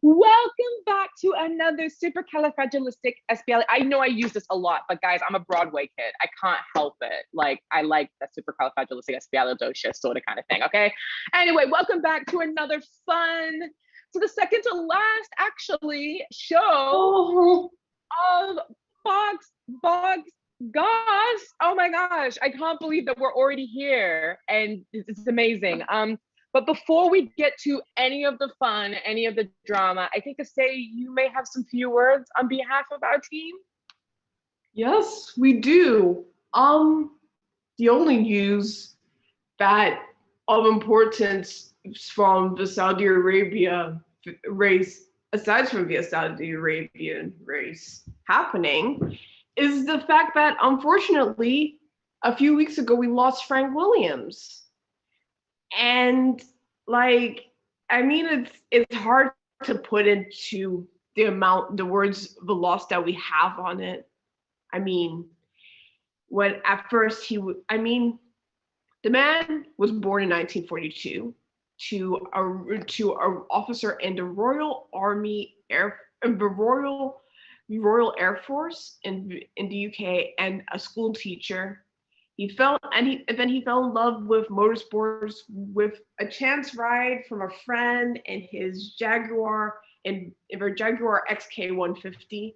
Welcome back to another supercalifragilisticexpialidocious. I know I use this a lot, but guys, I'm a Broadway kid. I can't help it. Like, I like that supercalifragilisticexpialidocious sort of kind of thing, okay? Anyway, welcome back to another fun, to the second to last, actually, show of Boggs Goss. Oh my gosh, I can't believe that we're already here, and it's amazing. But before we get to any of the fun, any of the drama, I think to say you may have some few words on behalf of our team. Yes, we do. The only news that of importance from the Saudi Arabia race, aside from the Saudi Arabian race happening, is the fact that unfortunately, a few weeks ago we lost Frank Williams. And it's hard to put into the words, the loss that we have on it. I mean, when at first the man was born in 1942 to a officer in the Royal Air Force in the UK and a school teacher. He fell in love with motorsports with a chance ride from a friend in his Jaguar XK150.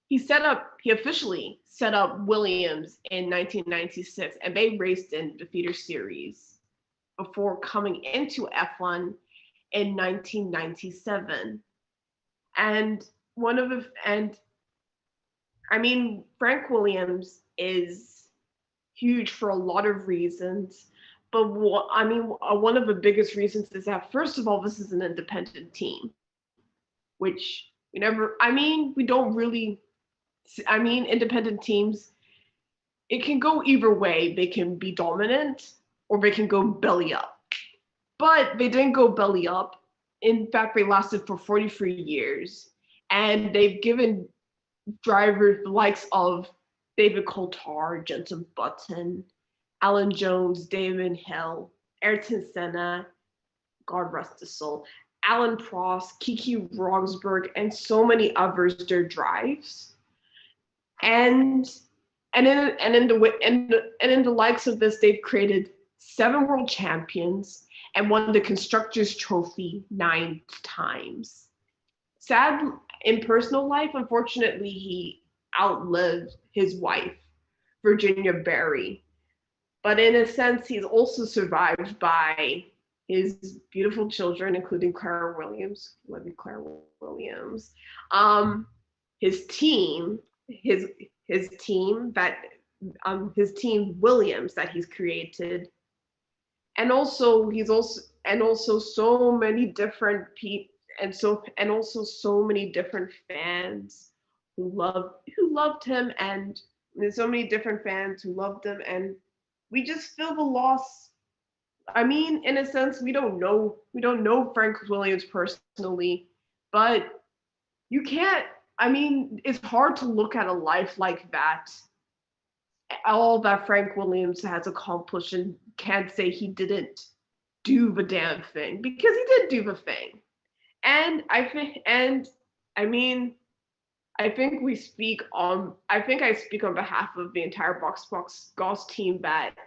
He officially set up Williams in 1996, and they raced in the feeder series before coming into F1 in 1997. Frank Williams is huge for a lot of reasons, but one of the biggest reasons is that, first of all, this is an independent team, which independent teams, it can go either way. They can be dominant or they can go belly up, but they didn't go belly up. In fact, they lasted for 43 years, and they've given drivers the likes of David Coulthard, Jenson Button, Alan Jones, Damon Hill, Ayrton Senna, God rest his soul, Alan Prost, Keke Rosberg, and so many others their drives. And in the likes of this, they've created 7 world champions and won the Constructors' Trophy 9 times. Sad in personal life, unfortunately, he outlived his wife, Virginia Berry. But in a sense, he's also survived by his beautiful children, including Clara Williams. Love you, Clara Williams. His team Williams that he's created, and also so many different people, and also so many different fans who loved him, and there's so many different fans who loved him, and we just feel the loss. In a sense, we don't know Frank Williams personally, but you can't. It's hard to look at a life like that, all that Frank Williams has accomplished, and can't say he didn't do the damn thing, because he did do the thing. And I speak on behalf of the entire Box Goss team that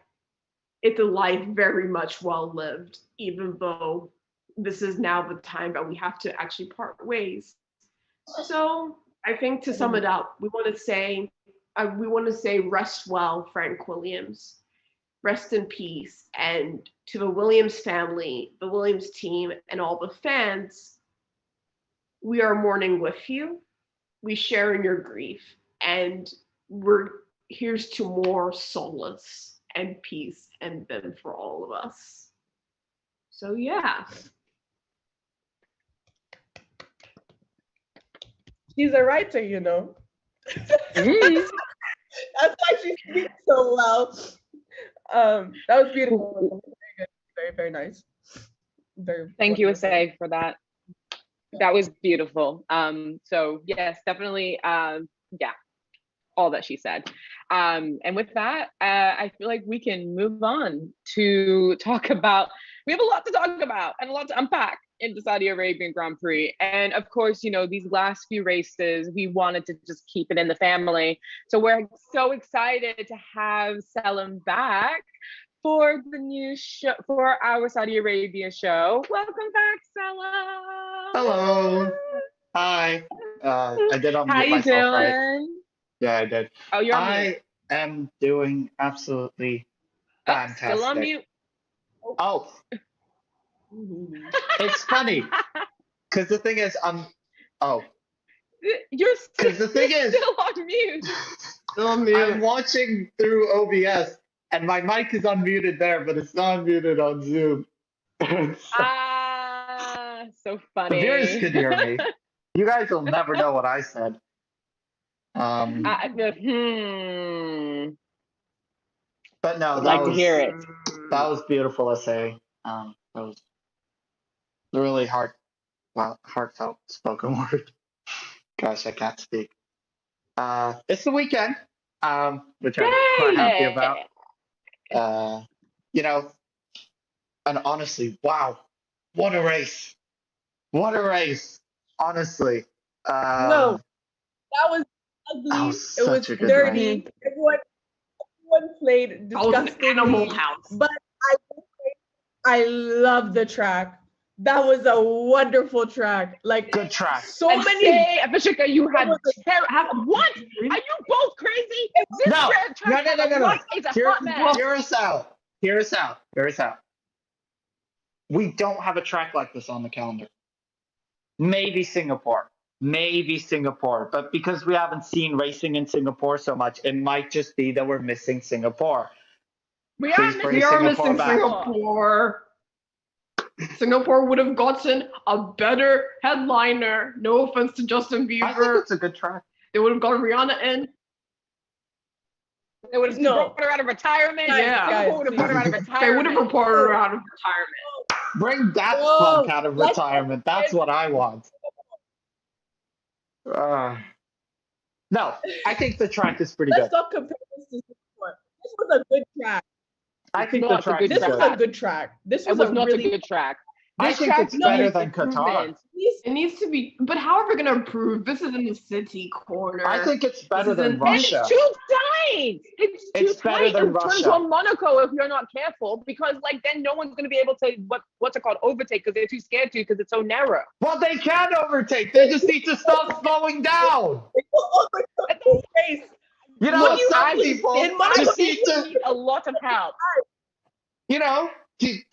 it's a life very much well lived, even though this is now the time that we have to actually part ways. So I think, to sum it up, we want to say rest well, Frank Williams. Rest in peace. And to the Williams family, the Williams team, and all the fans, we are mourning with you. We share in your grief, and here's to more solace and peace and then for all of us. So yeah. She's a writer, you know. That's why she speaks so well. That was beautiful. Very good. Very, very nice. Thank you, Asay, for that. That was beautiful. So yes, definitely, all that she said. And with that, I feel like we can move on to talk about, we have a lot to talk about and a lot to unpack. in the Saudi Arabian Grand Prix. And of course, these last few races, we wanted to just keep it in the family. So we're so excited to have Selim back for the new show, for our Saudi Arabia show. Welcome back, Selim. Hello. Hi. I did How unmute you myself, right? doing? Yeah, I did. Oh, you're on mute. I am doing absolutely Oh, still on fantastic. mute. Oh, it's funny because the thing is, You're because the thing is, still on mute. Still on mute. I'm watching through OBS and my mic is unmuted there, but it's not unmuted on Zoom. So The funny. viewers could hear me. You guys will never know what I said. I feel, But no, I'd that like to was hear it. that was beautiful essay. That was really heartfelt spoken word. Gosh, I can't speak. It's the weekend, which I'm quite happy about. And honestly, wow, what a race! What a race! Honestly, No, that was ugly. that was It was such a good dirty. race. Everyone played That was an animal disgustingly. house. But I love the track. That was a wonderful track. Like Good track. so And many. say, Abhisheka, you had What? what? Are you both crazy? This No, track no. It's a Hear, hot mess. hear us out. Hear us out. Hear us out. We don't have a track like this on the calendar. Maybe Singapore. But because we haven't seen racing in Singapore so much, it might just be that we're missing Singapore. We Please are bring We are Singapore missing back. Singapore. Singapore would have gotten a better headliner. No offense to Justin I think Bieber. it's a good track. They would have got Rihanna in. They would have brought her out of retirement. Yeah. Singapore would have brought her out of retirement. They would have reported her out of retirement. Bring that Whoa, punk out of let's- retirement. That's what I want. No, I think the track is pretty Let's good. not compare this to Singapore. This was a good track. I think not the a track good is This was good. a good track. This It was, was a not really a good track. I This think track it's better needs than Qatar. improvement. It needs to be, but how are we gonna improve? This is in the city corner. I think it's better This is than in- Russia. It's too tight. It's too It's better tight. than It'll turn Russia. into a Monaco if you're not careful, because then no one's gonna be able to what's it called, overtake, because they're too scared to, because it's so narrow. Well, they can overtake. They just need to stop slowing down. Race. You know, Look, some I people in Monaco, just need to, need a lot of help.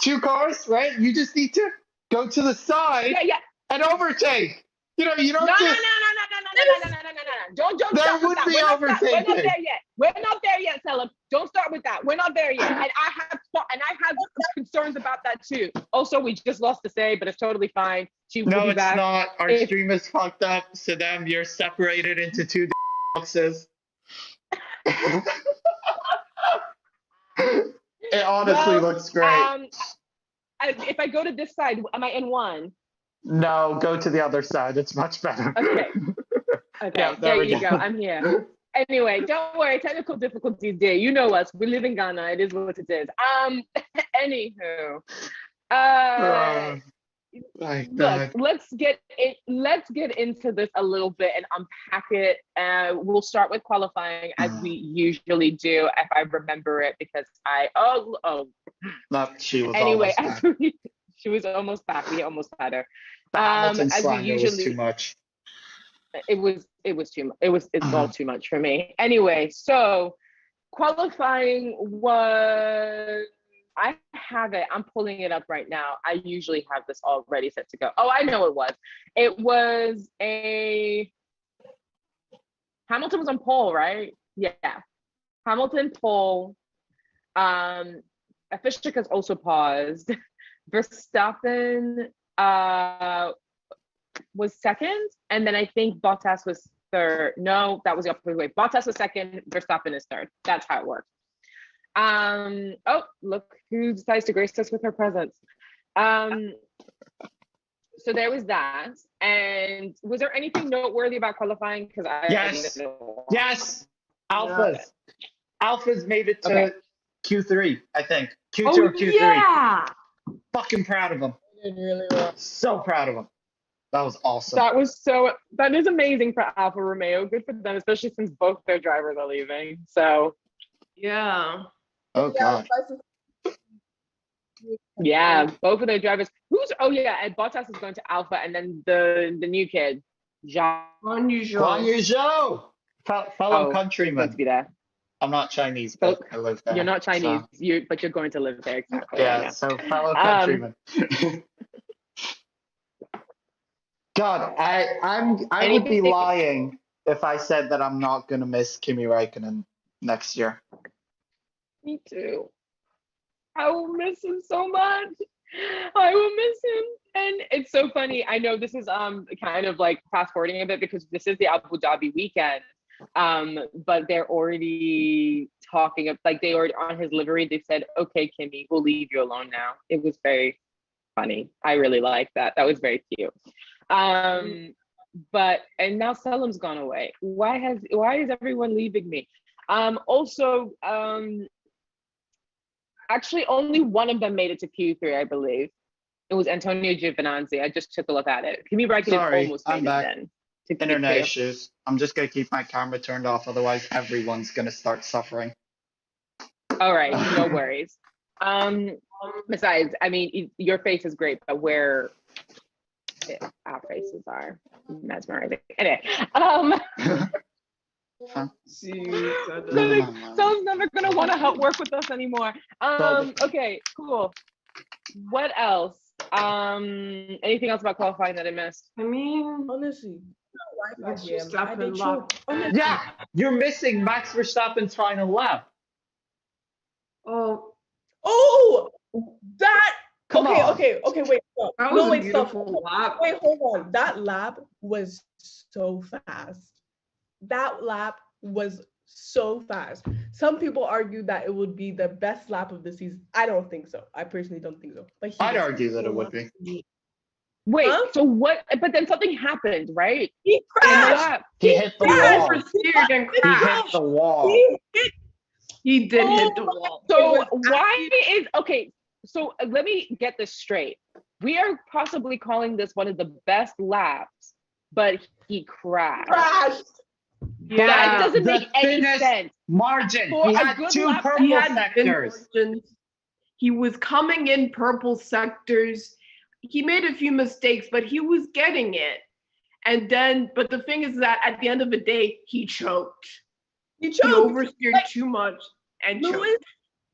two cars, right? You just need to go to the side Yeah. and overtake. You don't No. just. Don't There start with would that. be We're not overtaking. there yet. We're not there yet, Selim. Don't start with that. We're not there yet. And I have concerns about that too. Also, we just lost to Say, but it's totally fine. She will No, be it's back. not. Our If- stream is fucked up. So then you're separated into two boxes. It honestly Well, looks great. If I go to this side, am I in one? No, go to the other side. It's much better. Okay. Okay, Yeah, there we you go. go. I'm here. Anyway, don't worry. Technical difficulties there. You know us. We live in Ghana. It is what it is. Anywho, My look, God. let's get into this a little bit and unpack it. We'll start with qualifying as we usually do, if I remember it, because She was anyway, almost back. she was almost back. We almost had her. The Hamilton as we slander was usually- too much. It's all too much for me. Anyway, so qualifying was, I have it. I'm pulling it up right now. I usually have this all ready, set to go. Oh, I know it was. It was Hamilton was on pole, right? Yeah. Hamilton pole. Fischer has also paused. Verstappen was second, and then I think Bottas was third. No, that was the opposite way. Bottas was second, Verstappen is third. That's how it worked. Oh, look who decides to grace us with her presence. So there was that. And was there anything noteworthy about qualifying? Because Yes. Alphas made it to Okay. Q3, I think. Q2 or Q3. Yeah. Fucking proud of them. did really well. So proud of him. That was awesome. That is amazing for Alfa Romeo. Good for them, especially since both their drivers are leaving. So Yeah. Oh God. yeah, both of their drivers. And Bottas is going to Alpha, and then the new kid, Jean. Guan Yu Guan Zhou. Yu Zhou, fellow He's going to countryman. be there. I'm not Chinese, So but I live there. you're not Chinese, so- but you're going to live there exactly. Yeah, so fellow countryman. God, I would be Anything- lying if I said that I'm not gonna miss Kimi Räikkönen next year. Me too. I will miss him so much. I will miss him. And it's so funny. I know this is kind of like fast forwarding a bit because this is the Abu Dhabi weekend. But they're already talking of like they already on his livery, they said, okay, Kimi, we'll leave you alone now. It was very funny. I really liked that. That was very cute. But and now Selim's gone away. Why is everyone leaving me? Actually only one of them made it to Q3, I believe. It was Antonio Giovinazzi. I just took a look at it. Kimi Räikkönen almost made I'm back. it then. To Internet Q3. issues. I'm just gonna keep my camera turned off, otherwise everyone's gonna start suffering. All right, no worries. Besides, I mean, your face is great, but where our faces are mesmerizing. Anyway, Someone's never gonna want to work with us anymore. Okay, cool. What else? Anything else about qualifying that I missed? I mean, Honestly, Max I Verstappen did lap. choke. Yeah, you're missing Max Verstappen's final lap. Oh, That. Come okay, on. okay, wait. Stop. that was a Wait, beautiful lap. Wait, hold on. That lap was so fast. That lap was so fast. Some people argue that it would be the best lap of the season. I don't think so. I personally don't think so. But I'd argue that it would be. Wait, Huh? so what? But then something happened, right? He In the crashed. lap. He hit the He wall. oversteered and He crashed. hit the wall. He did hit Oh the wall. So It was why is okay? So let me get this straight. We are possibly calling this one of the best laps, but he crashed. crashed. Yeah. That doesn't The make any thinnest sense. Margin. For He a had good two lap, purple He had thin sectors. margins. He was coming in purple sectors. He made a few mistakes, but he was getting it. And then, but the thing is that at the end of the day, he choked. He He choked. oversteered too much and Lewis, choked.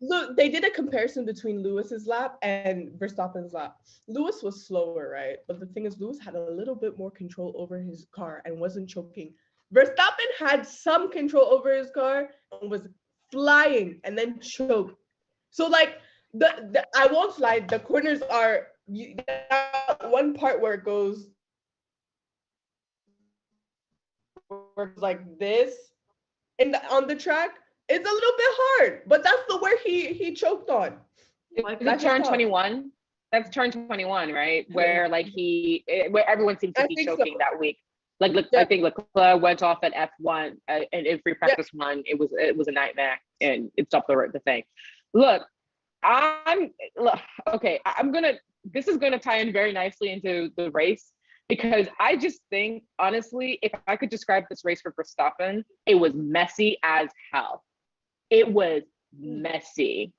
look, they did a comparison between Lewis's lap and Verstappen's lap. Lewis was slower, right? But the thing is, Lewis had a little bit more control over his car and wasn't choking. Verstappen had some control over his car and was flying and then choked. So like the I won't lie, the corners are one part where it goes like this on the track. It's a little bit hard, but that's the where he choked on. Is it turn 21? That's turn 21, right? Where like where everyone seems to I be think choking so. that week. Like Yeah. I think Leclerc went off at F1 and in free practice one, it was a nightmare and it stopped the thing. Look, this is gonna tie in very nicely into the race because I just think honestly, if I could describe this race for Verstappen, it was messy as hell. It was messy.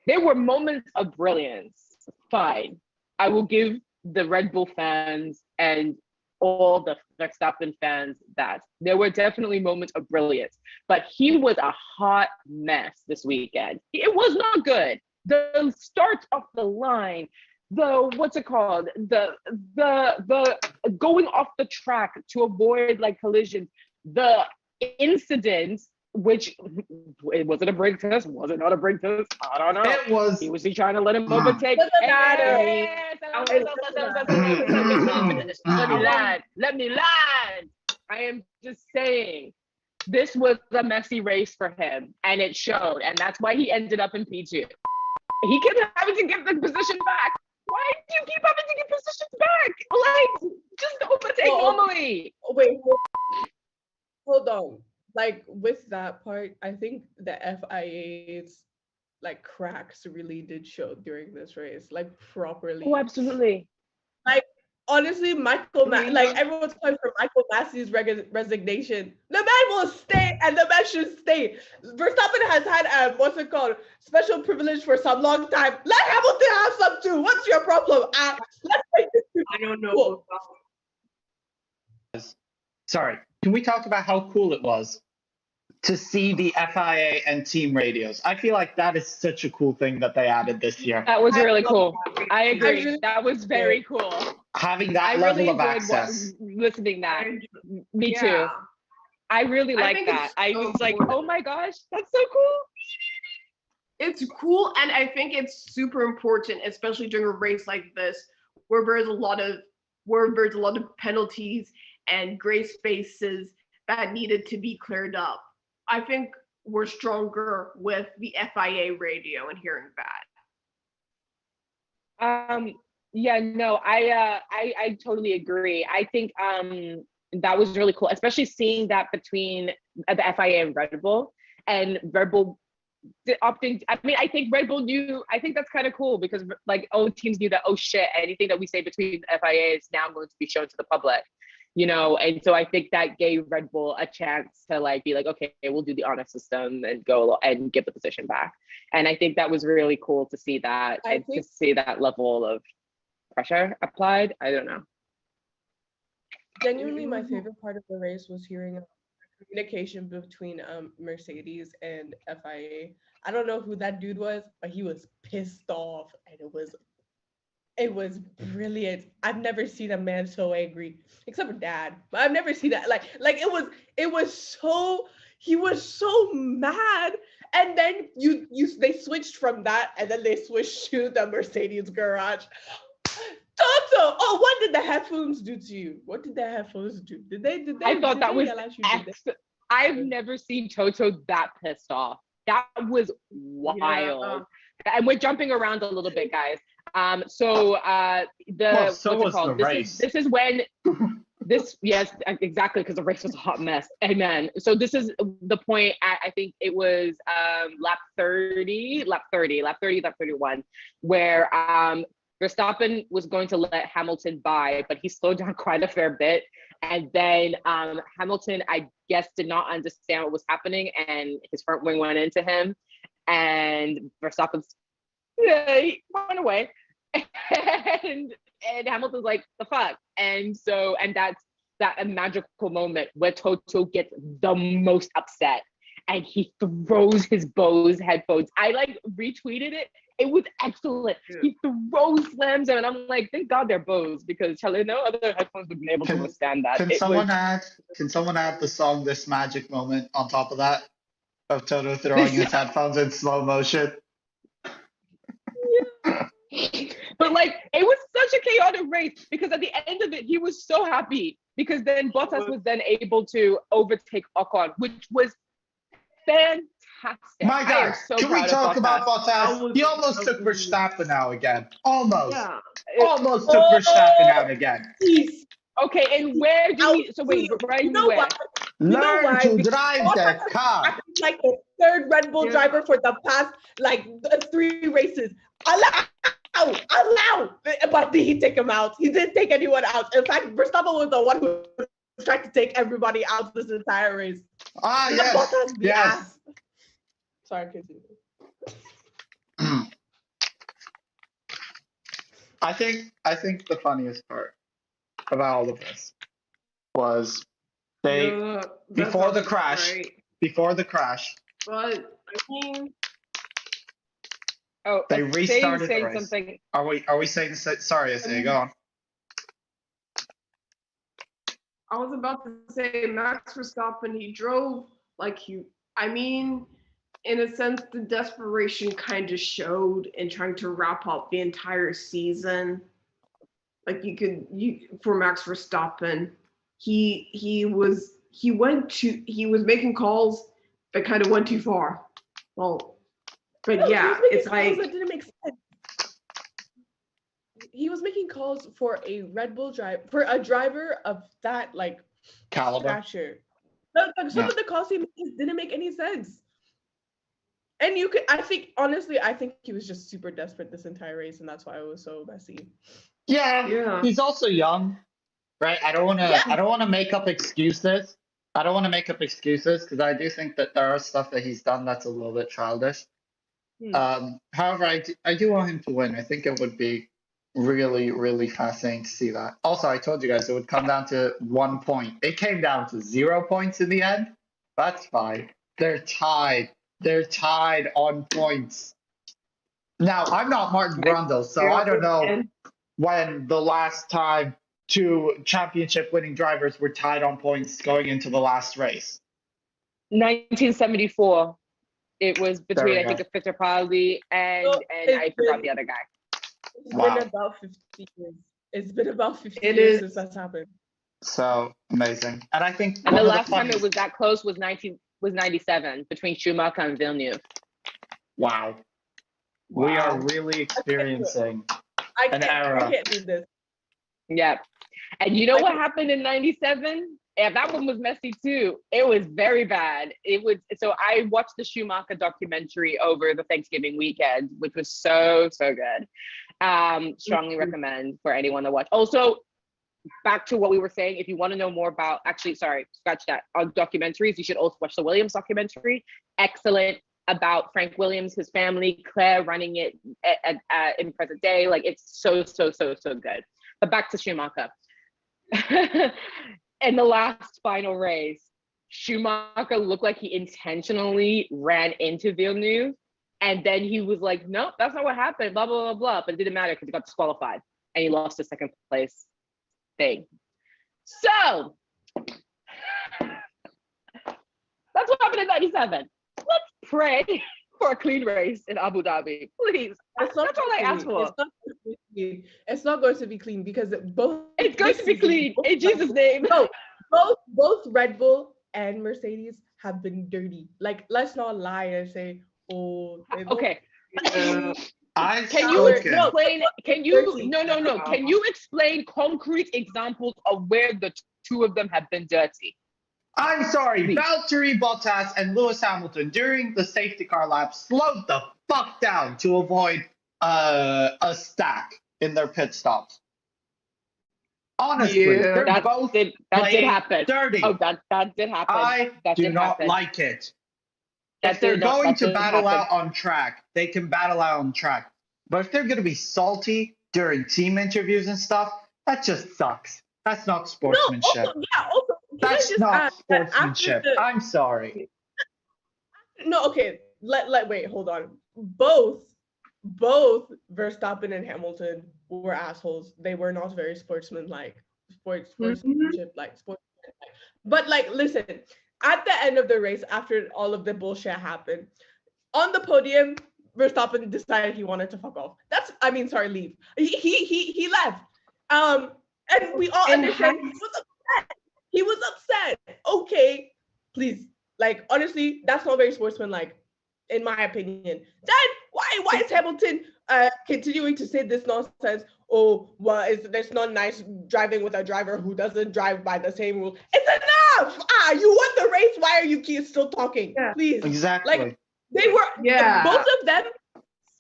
There were moments of brilliance. Fine. I will give the Red Bull fans and all the Verstappen fans that. There were definitely moments of brilliance, but he was a hot mess this weekend. It was not good. The start off the line, what's it called? The going off the track to avoid like collisions, the incidents, which was it a brake test? Was it not a brake test? I don't know. It was. Was he trying to let him overtake? Doesn't matter. Let me land. I am just saying, this was a messy race for him, and it showed, and that's why he ended up in P2. He kept having to get the position back. Why do you keep having to get positions back? Like, just overtake normally. Wait, hold on. Like with that part, I think the FIA's like cracks really did show during this race, like properly. Oh, absolutely. Like honestly, like everyone's calling for Michael Massey's resignation. The man will stay, and the man should stay. Verstappen has had what's it called, special privilege for some long time. Let Hamilton have some too. What's your problem? Let's make this. I don't know. Cool. Sorry, can we talk about how cool it was to see the FIA and team radios? I feel like that is such a cool thing that they added this year. That was really cool. I agree. really- That was very cool. Having that I level really of enjoyed access. listening that. Me too. Yeah. I really I like think that. it's I so was like, important. oh my gosh, that's so cool. It's cool, and I think it's super important, especially during a race like this, where there's a lot of penalties and gray spaces that needed to be cleared up. I think we're stronger with the FIA radio and hearing that. Yeah, no, I totally agree. I think that was really cool, especially seeing that between the FIA and Red Bull, and Red Bull opting. I mean, I think Red Bull knew. I think that's kind of cool because like all teams knew that, oh shit, anything that we say between the FIA is now going to be shown to the public, you know. And so I think that gave Red Bull a chance to like be like, okay, we'll do the honor system and go and get the position back. And I think that was really cool to see that and to see that level of pressure applied. I don't know. Genuinely, my favorite part of the race was hearing communication between Mercedes and FIA. I don't know who that dude was, but he was pissed off, and it was brilliant. I've never seen a man so angry, except for Dad. But I've never seen that. Like it was so, he was so mad. And then they switched from that, and then they switched to the Mercedes garage. Toto, oh, what did the headphones do to you? What did the headphones do? Did they I thought that was realize you did this? I've never seen Toto that pissed off. That was wild. Yeah. And we're jumping around a little bit, guys. So was the race. This is when yes, exactly, because the race was a hot mess. Amen. So this is the point at, I think it was lap 31, where Verstappen was going to let Hamilton by, but he slowed down quite a fair bit. And then Hamilton, I guess, did not understand what was happening, and his front wing went into him. And Verstappen he went away. and Hamilton's like, the fuck? And that's a magical moment where Toto gets the most upset. And he throws his Bose headphones. I like retweeted it. It was excellent. Yeah. He slams them, and I'm like, thank God they're Bose, because no other headphones would have been able to withstand that. Can someone add the song "This Magic Moment" on top of that, of Toto throwing his headphones in slow motion? Yeah. But like, it was such a chaotic race, because at the end of it, he was so happy, because then Bottas was then able to overtake Ocon, which was fantastic. My God, can we talk about Bottas? He almost took Verstappen out again. Almost. Yeah. Almost took Verstappen out again. Okay, and where do we? So wait, Brian, where? Learn to drive the car. Like the third Red Bull driver for the past 3 races. Allow, but did he take him out? He didn't take anyone out. In fact, Verstappen was the one who tried to take everybody out this entire race. Yes. Sorry, continue. I think the funniest part about all of this was before the crash. But I mean, they restarted the race. Something. Are we saying sorry? Go on. I was about to say Max Verstappen. He drove in a sense, the desperation kind of showed in trying to wrap up the entire season. Like for Max Verstappen, he was making calls that kind of went too far. Well, but it's like that didn't make sense. He was making calls for a Red Bull driver of that caliber. Stature. Some of the calls he made didn't make any sense. And you could, I think, honestly, I think he was just super desperate this entire race, and that's why it was so messy. Yeah. He's also young, right? I don't want to make up excuses. I don't want to make up excuses because I do think that there are stuff that he's done that's a little bit childish. However, I do want him to win. I think it would be really, really fascinating to see that. Also, I told you guys it would come down to 1 point. It came down to 0 points in the end. That's fine. They're tied. They're tied on points. Now, I'm not Martin Brundle, so I don't know when the last time two championship winning drivers were tied on points going into the last race. 1974. It was between, I think, Fittipaldi and I forgot the other guy. It's been about 50 years. It's been about 50 years since that's happened. So amazing. And I think the last time it was that close was 97 between Schumacher and Villeneuve. Wow. We are really experiencing an era. I can't do this. Yeah. And you know what happened in 97? Yeah, that one was messy too. It was very bad. So I watched the Schumacher documentary over the Thanksgiving weekend, which was so good. Strongly recommend for anyone to watch. Also, back to what we were saying, if you want to know more about, scratch that, on documentaries, you should also watch the Williams documentary. Excellent, about Frank Williams, his family, Claire running it in present day. Like, it's so good. But back to Schumacher. In the last final race, Schumacher looked like he intentionally ran into Villeneuve. And then he was like, nope, that's not what happened, blah, blah, blah, blah. But it didn't matter because he got disqualified and he lost his second place thing. So that's what happened in 97. Let's pray for a clean race in Abu Dhabi, please. That's all I asked for. It's not going to be clean because both. It's going to be clean in Jesus' name. No, both Red Bull and Mercedes have been dirty. Like, let's not lie and say, oh. Okay. Can you explain concrete examples of where the two of them have been dirty? I'm sorry, Valtteri Bottas and Lewis Hamilton during the safety car lap slowed the fuck down to avoid a stack in their pit stops. Honestly, that did happen. Dirty. Oh, that did happen. I do not like it. If they're going to battle out on track, they can battle out on track. But if they're going to be salty during team interviews and stuff, that just sucks. That's not sportsmanship. That's not sportsmanship. I'm sorry. No, okay. Wait, hold on. Both Verstappen and Hamilton were assholes. They were not very sportsmanship like. But like, listen, at the end of the race, after all of the bullshit happened, on the podium, Verstappen decided he wanted to fuck off. Leave. He left. And we all understand he was upset. Okay, please. Like, honestly, that's not very sportsmanlike, in my opinion. Then why is Hamilton continuing to say this nonsense? Oh, well, it's not nice driving with a driver who doesn't drive by the same rule. It's enough! You won the race. Why are you still talking? Yeah. Please. Exactly. Like, they were, both of them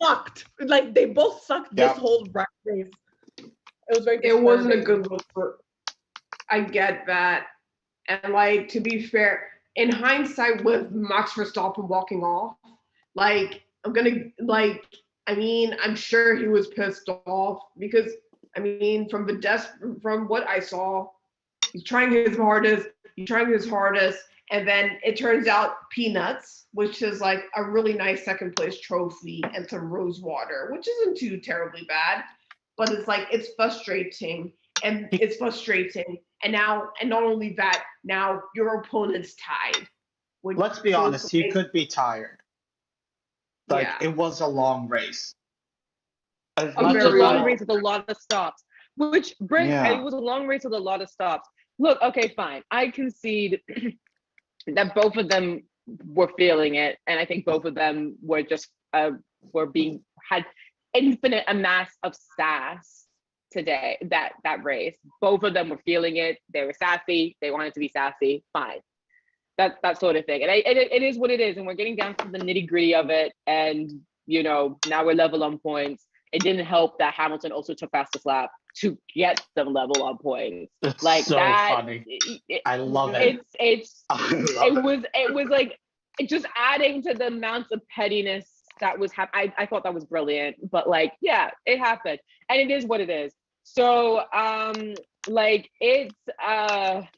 sucked. Like, they both sucked this whole race. It wasn't a good look for. I get that, and like, to be fair, in hindsight, with Max Verstappen walking off, like, I'm sure he was pissed off because, from what I saw, he's trying his hardest, and then it turns out peanuts, which is like a really nice second place trophy, and some rose water, which isn't too terribly bad. But it's like, it's frustrating. And not only that, now your opponent's tied. Let's be honest, he could be tired. Like, it was a long race. It was a long race with a lot of stops. It was a long race with a lot of stops. Look, okay, fine. I concede that both of them were feeling it. And I think both of them were just, had infinite amass of sass today, that race. Both of them were feeling it. They were sassy. They wanted to be sassy. Fine. that sort of thing. And it is what it is, and we're getting down to the nitty gritty of it. And now we're level on points. It didn't help that Hamilton also took fastest lap to get them level on points. It's Like so that, funny. I love it. It was like just adding to the amounts of pettiness that was happening. I thought that was brilliant, but like, yeah, it happened, and it is what it is. So, like it's I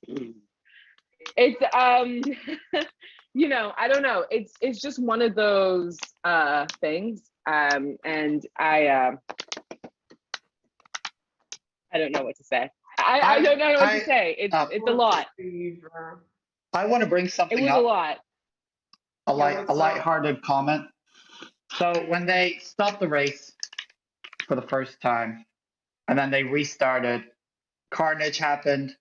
don't know. It's just one of those things. And I don't know what to say. I don't know what to say. It's a lot. I want to bring something It was up. a lot. A lighthearted comment. So when they stopped the race for the first time, and then they restarted, carnage happened,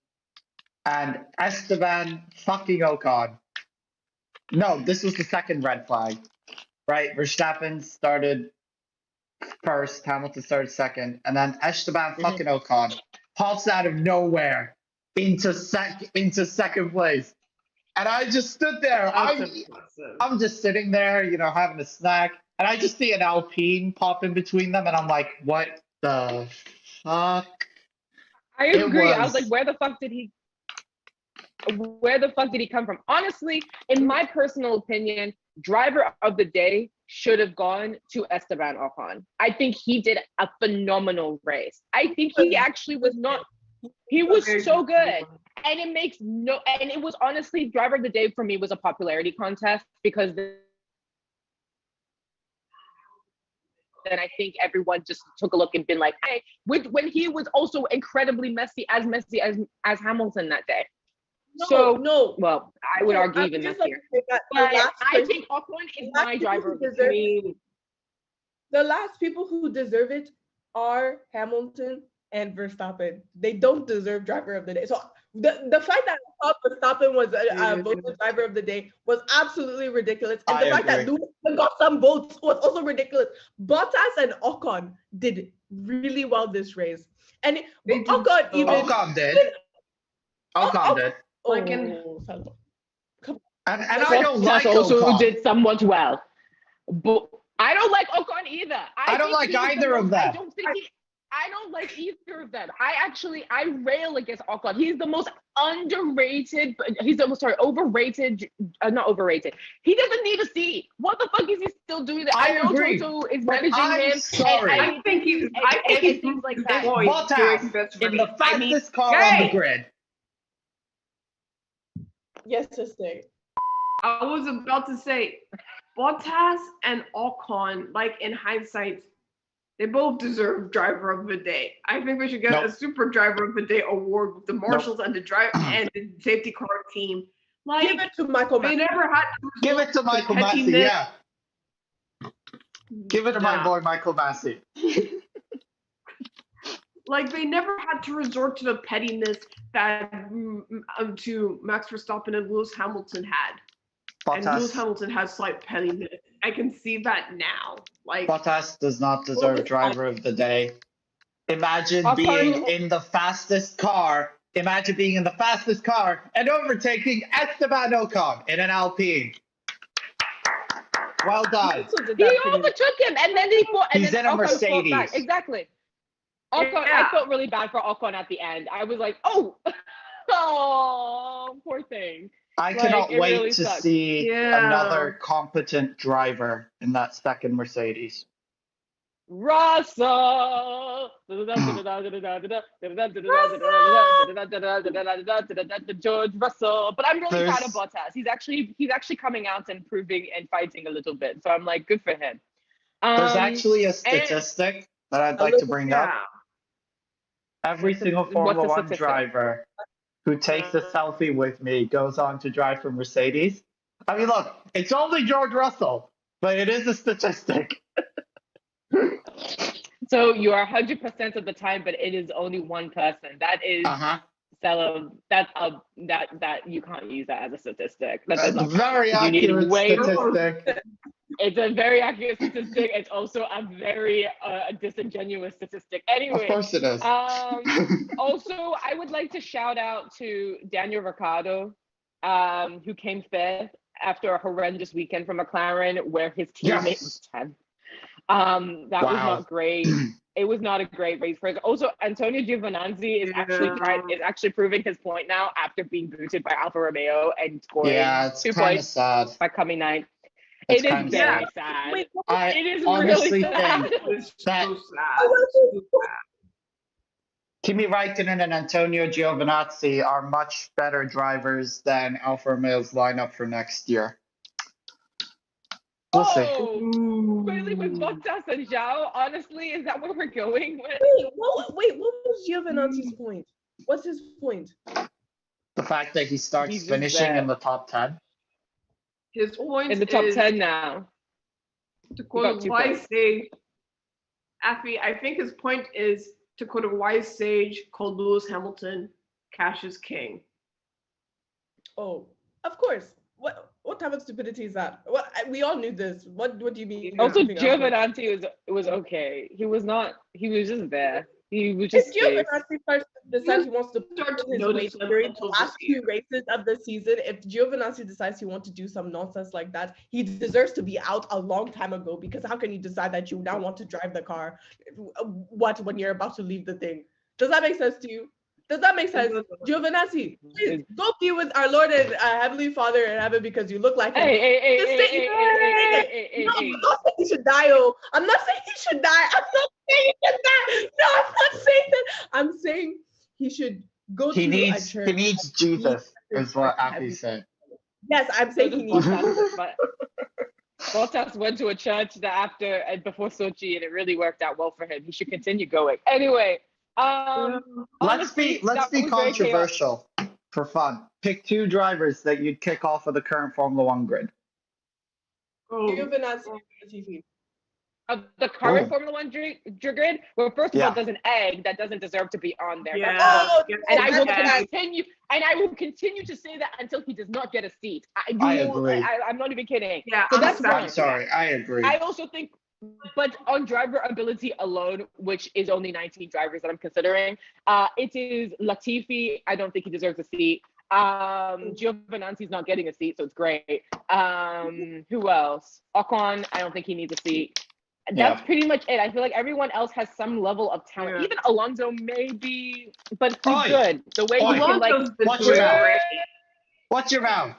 and Esteban fucking Ocon. No, this was the second red flag, right? Verstappen started first, Hamilton started second, and then Esteban fucking Ocon pops out of nowhere into second place. And I just stood there. I'm just sitting there, having a snack, and I just see an Alpine pop in between them, and I'm like, what the fuck? I agree. I was like, where the fuck did he come from? Honestly, in my personal opinion, driver of the day should have gone to Esteban Ocon. I think he did a phenomenal race. I think he actually was he was so good. And it was honestly, driver of the day for me was a popularity contest, because then I think everyone just took a look and been like, hey, when he was also incredibly messy as Hamilton that day. Well, I would argue even messier. But I think Ocon is my driver of the day. The last people who deserve it are Hamilton and Verstappen. They don't deserve driver of the day. So the fact that I thought Verstappen was voted driver of the day was absolutely ridiculous. And the fact that Lewis got some votes was also ridiculous. Bottas and Ocon did really well this race. And Ocon did. Ocon did. Like and I don't like also Ocon. did somewhat well. But I don't like Ocon either. I don't like either of them. I don't like either of them. I rail against Ocon. He's the most underrated, overrated, not overrated. He doesn't need a seat. What the fuck is he still doing that? I know agree. Toto is managing him. Sorry. I think he's things like that. Bottas in the fastest car on the grid. Yes, sister. I was about to say, Bottas and Ocon, like in hindsight, they both deserve driver of the day. I think we should get a super driver of the day award with the marshals and the driver and the safety car team. Like, give it to Michael Massey. They never had to give it to Michael Massey, yeah. Give it to my boy Michael Massey. Like, they never had to resort to the pettiness that to Max Verstappen and Lewis Hamilton had. And Lewis Hamilton has slight pettiness. I can see that now. Like, Bottas does not deserve driver of the day. Imagine being in the fastest car. Imagine being in the fastest car and overtaking Esteban Ocon in an Alpine. Well done. He overtook him, and then he's in a Mercedes. Exactly. Ocon, I felt really bad for Ocon at the end. I was like, oh, poor thing. I cannot wait to see another competent driver in that second Mercedes. Russell! George Russell. But I'm really proud of Bottas. He's actually coming out and proving and fighting a little bit. So I'm like, good for him. There's actually a statistic that I'd like to bring up. Every single Formula One driver who takes a selfie with me goes on to drive for Mercedes. I mean, look, it's only George Russell, but it is a statistic. So you are 100% of the time, but it is only one person. That is that you can't use that as a statistic. That's a very accurate statistic. It's a very accurate statistic. It's also a very disingenuous statistic. Anyway, of course it is. Also, I would like to shout out to Daniel Ricciardo who came fifth after a horrendous weekend from McLaren where his teammate was 10th. That was not great. It was not a great race for him. Also, Antonio Giovinazzi is actually proving his point now after being booted by Alfa Romeo and scoring it's 2 kind of points sad. by coming ninth. It's It kind is of very sad. sad. Wait, It is honestly really sad. think It's that so sad. Kimi Raikkonen and Antonio Giovinazzi are much better drivers than Alfa Romeo's lineup for next year. We'll see. Oh, really with Bottas and Zhao? Honestly, is that what we're going with? Wait, what was Giovinazzi's point? What's his point? The fact that he starts He's just finishing there. in the top 10. His point In the top is, 10 now. to got quote a 2 wise points. sage, Affy, I think his point is, to quote a wise sage called Lewis Hamilton, cash is king. Oh, of course. What type of stupidity is that? We all knew this. What do you mean? Also, Giving up on- Giovinazzi was okay. He was just there. He was just If safe. Giovinazzi starts to decide he wants to Start to pull his notice weight them during the until last this year. 2 races of the season, if Giovinazzi decides he wants to do some nonsense like that, he deserves to be out a long time ago, because how can you decide that you now want to drive the car when you're about to leave the thing? Does that make sense to you? Does that make sense? Giovinazzi, please go be with our Lord and Heavenly Father in heaven, because you look like him. No, I'm not saying he should die. Oh, I'm not saying he should die. I'm not saying he should die. No, I'm not saying that. I'm saying he should go He to a needs church. Jesus, is what Affy said. Yes, I'm saying he needs. Bottas went to a church before Sochi, and it really worked out well for him. He should continue going. Anyway, Let's be controversial for fun. Pick 2 drivers that you'd kick off of the current Formula One grid. Giovinazzi and Latifi. Of the current Formula One grid, well, first of all, there's an egg that doesn't deserve to be on there. Yeah. And I will continue to say that until he does not get a seat. I agree. I'm not even kidding. Yeah, so that's fine. I'm sorry, I agree. I also think, but on driver ability alone, which is only 19 drivers that I'm considering, it is Latifi. I don't think he deserves a seat. Giovinazzi's not getting a seat, so it's great. Who else? Ocon, I don't think he needs a seat. That's pretty much it. I feel like everyone else has some level of talent. Yeah. Even Alonso, maybe, but he's good. The way he can Watch your mouth. Watch your mouth.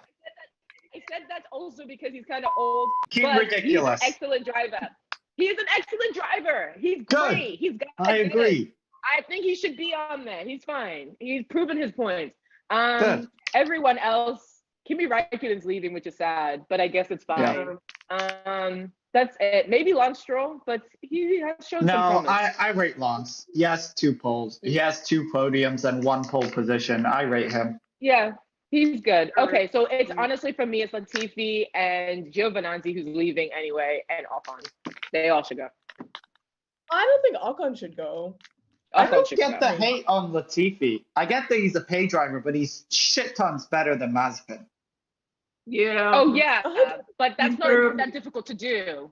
I said that's also because he's kind of old. Keep but ridiculous. He's an excellent driver. He's an excellent driver. He's Good. great. He's got. I agree. I think he should be on there. He's fine. He's proven his points. Good. Everyone else, Kimi Raikkonen's leaving, which is sad, but I guess it's fine. That's it. Maybe Lance Stroll, but he has shown some promise. I rate Lance. He has 2 poles. He has 2 podiums and 1 pole position. I rate him. Yeah, he's good. Okay, so it's honestly for me, it's Latifi and Giovinazzi who's leaving anyway, and Ocon. They all should go. I don't think Ocon should go. I don't get the hate on Latifi. I get that he's a pay driver, but he's shit tons better than Mazepin. Yeah. Oh yeah, but that's not that difficult to do.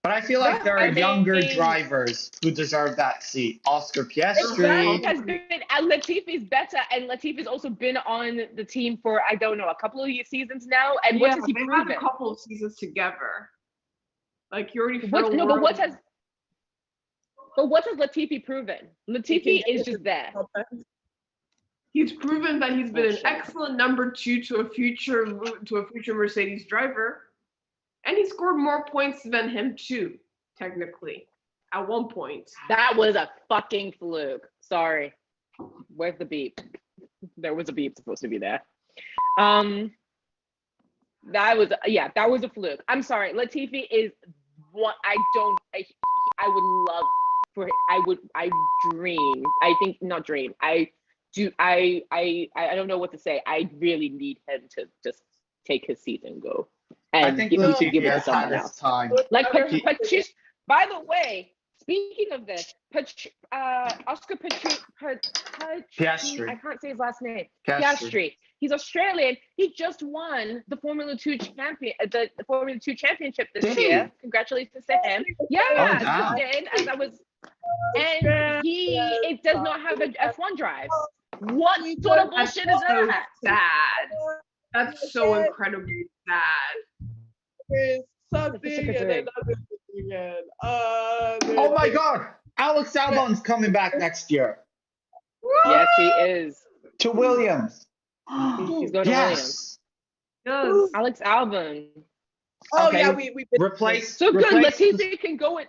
But I feel like there are younger drivers who deserve that seat. Oscar Piastri. Latifi's better, and Latifi's also been on the team for, I don't know, a couple of seasons now. And what has he proven? They've had a couple of seasons together. Like you already. But what has Latifi proven? Latifi is just there. He's proven that he's been an excellent number 2 to a future Mercedes driver, and he scored more points than him too, technically, at one point. That was a fucking fluke. Sorry. Where's the beep? There was a beep supposed to be there. That was a fluke. I'm sorry. Latifi is what I would love for. I dream. I think not dream. I don't know what to say. I really need him to just take his seat and go. And I think Latifi has had his time. Like Patrice. By the way, speaking of this, Oscar Piastri. I can't say his last name. Piastri. He's Australian. He just won the Formula 2 championship this year. Congratulations to him. Yeah, he did. And it does not have a F1 drive. What sort of bullshit is that? Sad. That's so incredibly sad. There's Such a something good and drink. another thing again. Oh my God, Alex Albon's coming back next year Yes, he is. to Williams. He's going to Williams. Yes. Alex Albon. Oh Okay, yeah, we replace So good. replace. Latifi can go in.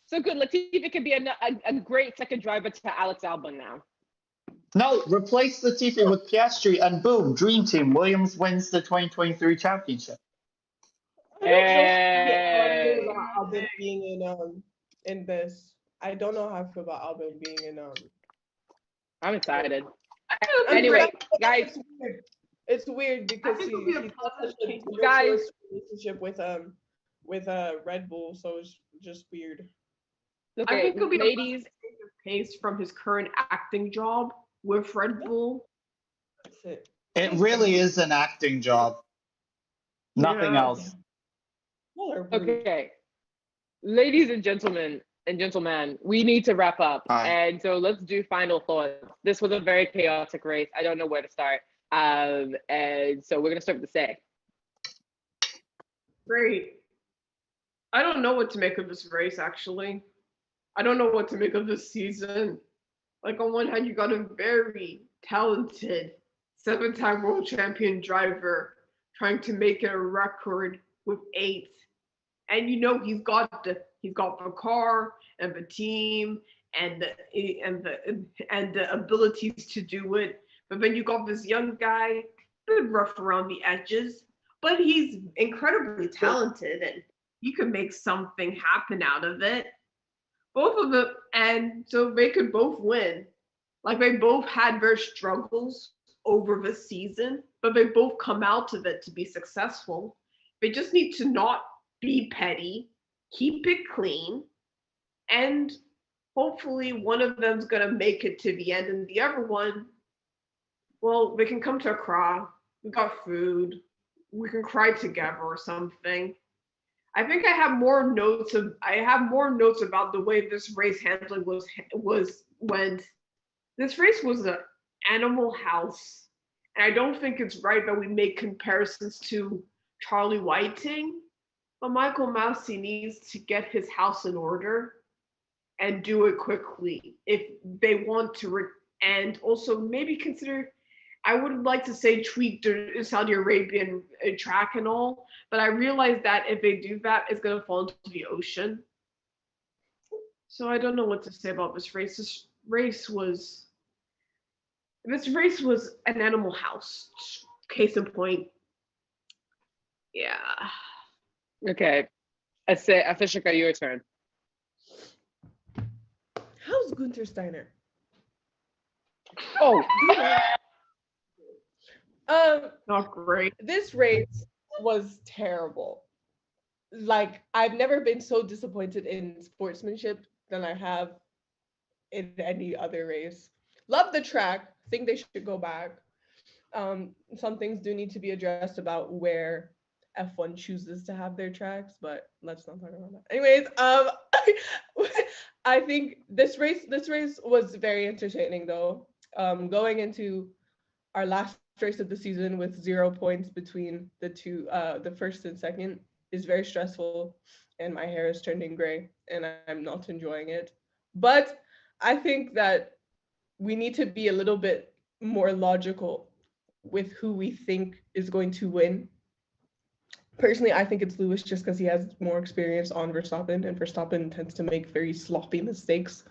So good. Latifi can be a great second driver to Alex Albon now. No, replace Latifi with Piastri, and boom, dream team. Williams wins the 2023 championship. I don't know how I feel Hey. about Albin being in this. I don't know how I feel about Albin being in I'm excited. I Anyway, Right, but guys. it's weird because think he it'll be a he's got positive such a change. tumultuous relationship with Red Bull, so it's just weird. I Okay, think it'll be ladies. a change of pace from his current acting job with Red Bull. That's it. It really is an acting job. Nothing Yeah. else. Y'all are rude. Okay, ladies and gentlemen, we need to wrap up. Hi. And so let's do final thoughts. This was a very chaotic race. I don't know where to start. And so we're gonna start with the say. Great. I don't know what to make of this race, actually. I don't know what to make of this season. Like, on one hand, you got a very talented 7-time world champion driver trying to make it a record with 8. And you know he's got the car and the team and the abilities to do it. But then you got this young guy, a bit rough around the edges, but he's incredibly talented and he could make something happen out of it. Both of them, and so they could both win. Like, they both had their struggles over the season, but they both come out of it to be successful. They just need to not be petty, keep it clean, and hopefully one of them's gonna make it to the end, and the other one, well, we can come to a cry. We got food. We can cry together or something. I think I have more notes about the way this race handling was when this race was an animal house. And I don't think it's right that we make comparisons to Charlie Whiting, but Michael Masi needs to get his house in order and do it quickly if they want to and also maybe consider, I would like to say tweak the Saudi Arabian track and all, but I realize that if they do that, it's going to fall into the ocean. So I don't know what to say about this race. This race was an animal house. Case in point. Yeah. Okay, I say, Afishika, your turn. How's Gunther Steiner? Oh, Not great. This race was terrible. Like, I've never been so disappointed in sportsmanship than I have in any other race. Love the track. Think they should go back. Some things do need to be addressed about where F1 chooses to have their tracks, but let's not talk about that. Anyways, I think this race was very entertaining though. Going into our last race of the season with 0 points between the two, the first and second, is very stressful, and my hair is turning gray, and I'm not enjoying it. But I think that we need to be a little bit more logical with who we think is going to win. Personally, I think it's Lewis just because he has more experience on Verstappen, and Verstappen tends to make very sloppy mistakes,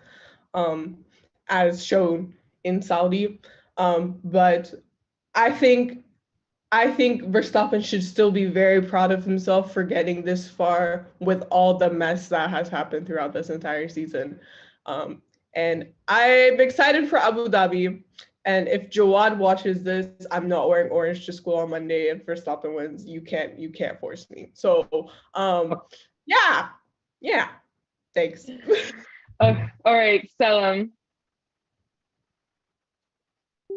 as shown in Saudi. But I think Verstappen should still be very proud of himself for getting this far with all the mess that has happened throughout this entire season. And I'm excited for Abu Dhabi. And if Jawad watches this, I'm not wearing orange to school on Monday, and Verstappen wins. You can't force me. So, yeah. Thanks. all right, Selim.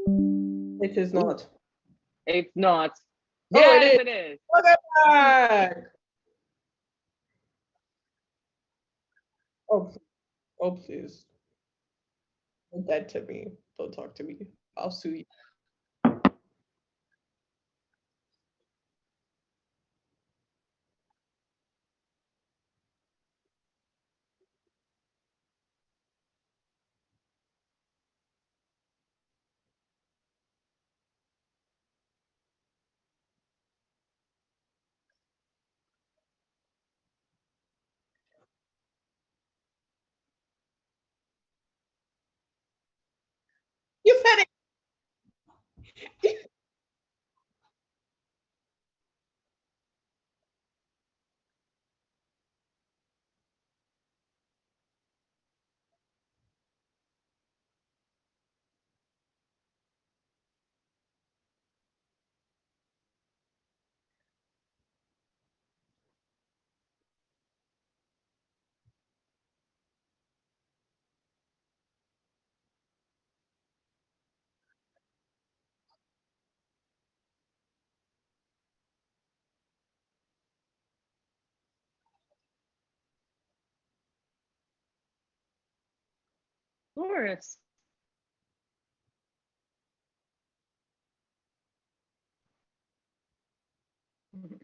It is not. It's not. Yeah, Yes, it is. it is. Look at that. Oh, please. You're dead to me. Don't talk to me. I'll sue you. course. Mhm.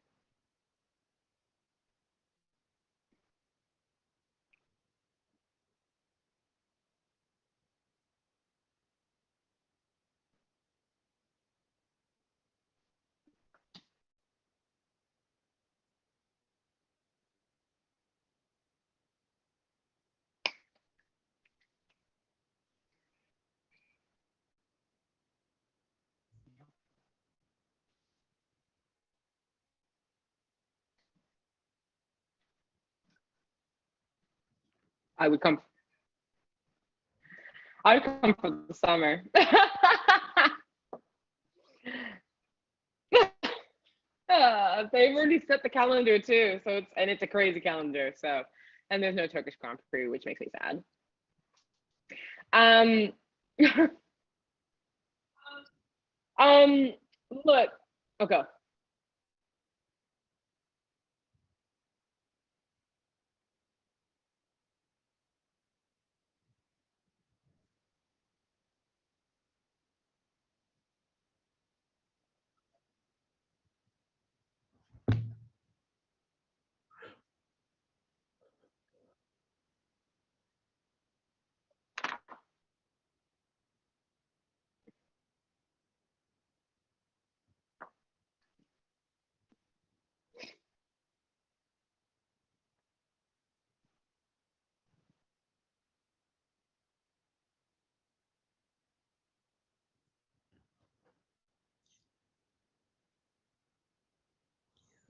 I would come. I'd come for the summer. They've already set the calendar too, so it's a crazy calendar. So, and there's no Turkish Grand Prix, which makes me sad. Um, look, okay.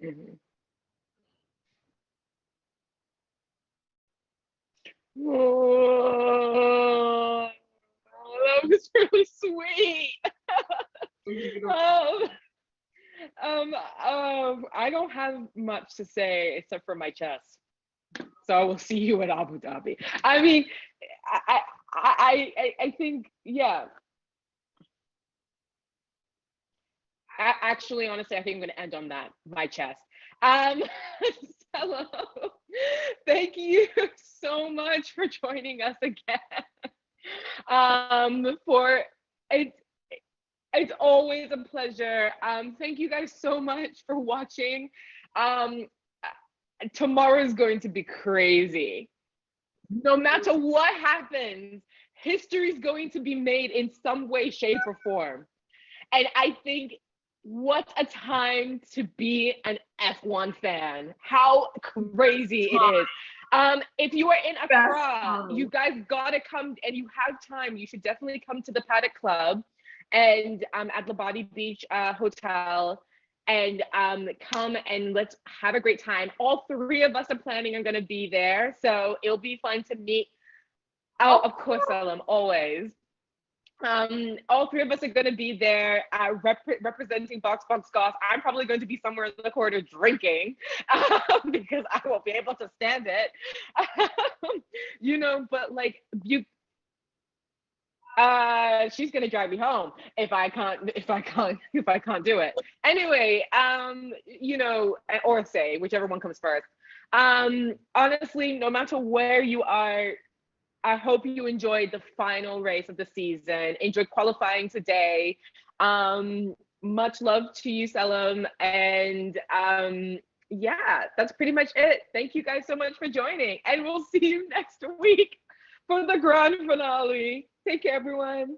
Mhm. Oh, that was really sweet. Um, I don't have much to say except for my chest. So I will see you at Abu Dhabi. I mean, I think, yeah. Actually, honestly, I think I'm going to end on that. My chest. Um, hello. Thank you so much for joining us again. For it, it's always a pleasure. Thank you guys so much for watching. Um, Tomorrow is going to be crazy. No matter what happens, history is going to be made in some way, shape, or form. And I think what a time to be an F1 fan. How crazy it is. If you are in Accra, you guys gotta come, and you have time, you should definitely come to the Paddock Club and at Labadi Beach Hotel, and come and let's have a great time. All three of us are planning on gonna be there, so it'll be fun to meet. Oh, of course, Ellen, always. All three of us are going to be there representing Box Goss. I'm probably going to be somewhere in the corner drinking because I won't be able to stand it. But like she's gonna drive me home if I can't do it. Anyway, or say whichever one comes first. Honestly, no matter where you are, I hope you enjoyed the final race of the season. Enjoyed qualifying today. Much love to you, Selim. And yeah, that's pretty much it. Thank you guys so much for joining. And we'll see you next week for the grand finale. Take care, everyone.